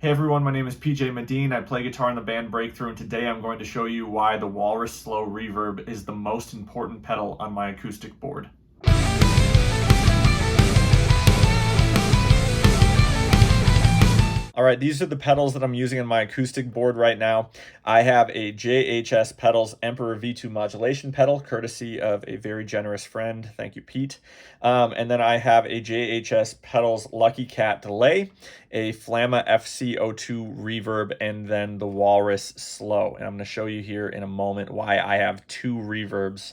Hey everyone, my name is PJ Medine. I play guitar in the band Breakthrough, and today I'm going to show you why the Walrus Slow Reverb is the most important pedal on my acoustic board. All right, these are the pedals that I'm using on my acoustic board right now. I have a JHS Pedals Emperor V2 modulation pedal, courtesy of a very generous friend. Thank you, Pete. And then I have a JHS Pedals Lucky Cat delay, a Flamma FC02 reverb, and then the Walrus Slow. And I'm going to show you here in a moment why I have two reverbs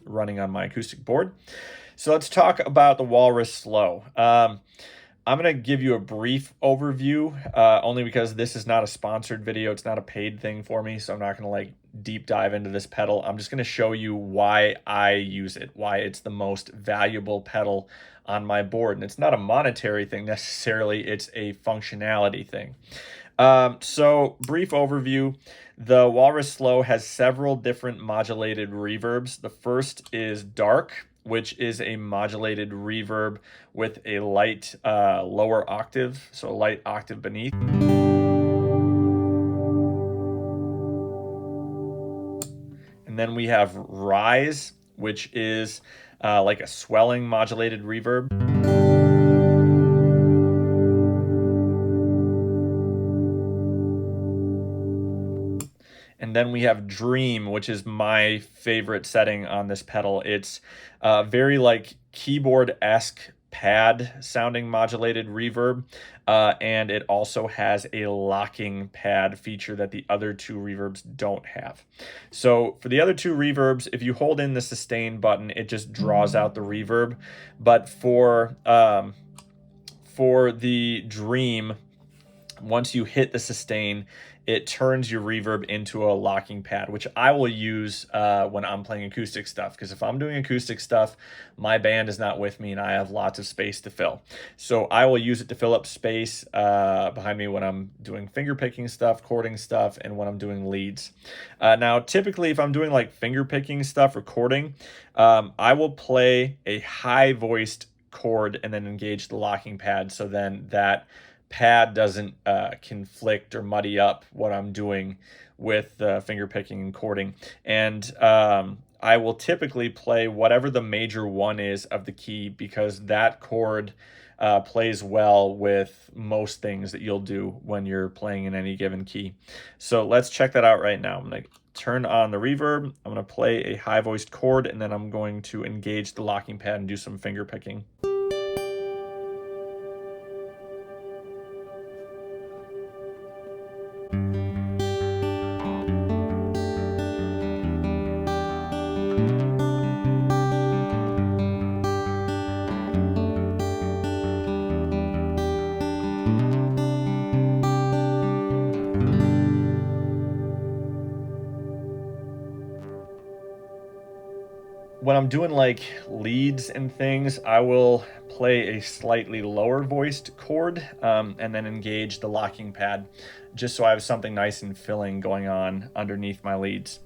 running on my acoustic board. So let's talk about the Walrus Slow. I'm going to give you a brief overview, only because this is not a sponsored video. It's not a paid thing for me, so I'm not going to like deep dive into this pedal. I'm just going to show you why I use it, why it's the most valuable pedal on my board. And it's not a monetary thing necessarily, it's a functionality thing. So brief overview. The Walrus Slow has several different modulated reverbs. The first is Dark, which is a modulated reverb with a light lower octave, so a light octave beneath. And then we have Rise, which is like a swelling modulated reverb. And then we have Dream, which is my favorite setting on this pedal. It's very like keyboard-esque pad sounding modulated reverb, and it also has a locking pad feature that the other two reverbs don't have. So for the other two reverbs, if you hold in the sustain button, it just draws out the reverb. But for the Dream, once you hit the sustain, it turns your reverb into a locking pad, which I will use when I'm playing acoustic stuff. Because if I'm doing acoustic stuff, my band is not with me and I have lots of space to fill. So I will use it to fill up space behind me when I'm doing finger picking stuff, chording stuff, and when I'm doing leads. Now, typically, if I'm doing like finger picking stuff, recording, I will play a high-voiced chord and then engage the locking pad, so then that pad doesn't conflict or muddy up what I'm doing with finger picking and chording. And I will typically play whatever the major one is of the key, because that chord plays well with most things that you'll do when you're playing in any given key. So let's check that out right now. I'm going to turn on the reverb. I'm going to play a high voiced chord, and then I'm going to engage the locking pad and do some finger picking. When I'm doing like leads and things, I will play a slightly lower voiced chord and then engage the locking pad, just so I have something nice and filling going on underneath my leads.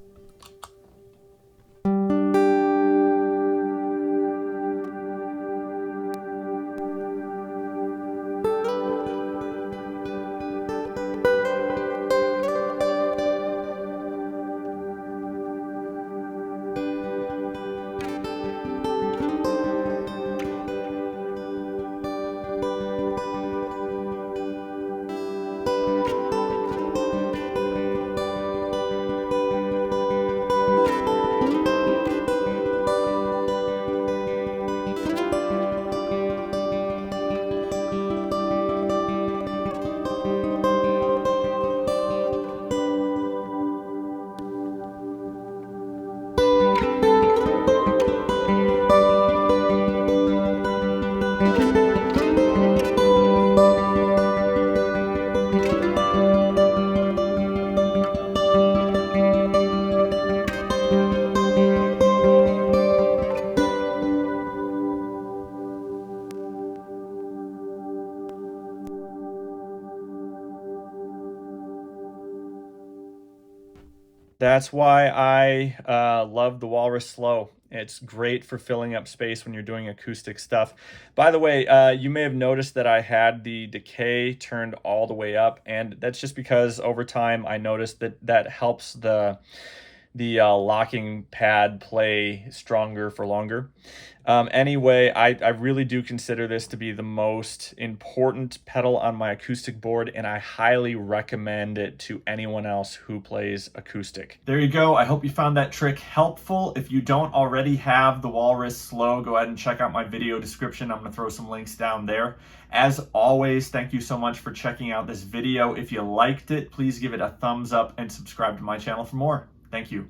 That's why I love the Walrus Slow. It's great for filling up space when you're doing acoustic stuff. By the way, you may have noticed that I had the decay turned all the way up, and that's just because over time I noticed that that helps the locking pad play stronger for longer. Anyway, I really do consider this to be the most important pedal on my acoustic board, and I highly recommend it to anyone else who plays acoustic. There you go. I hope you found that trick helpful. If you don't already have the Walrus Slow, go ahead and check out my video description. I'm going to throw some links down there. As always, thank you so much for checking out this video. If you liked it, please give it a thumbs up and subscribe to my channel for more. Thank you.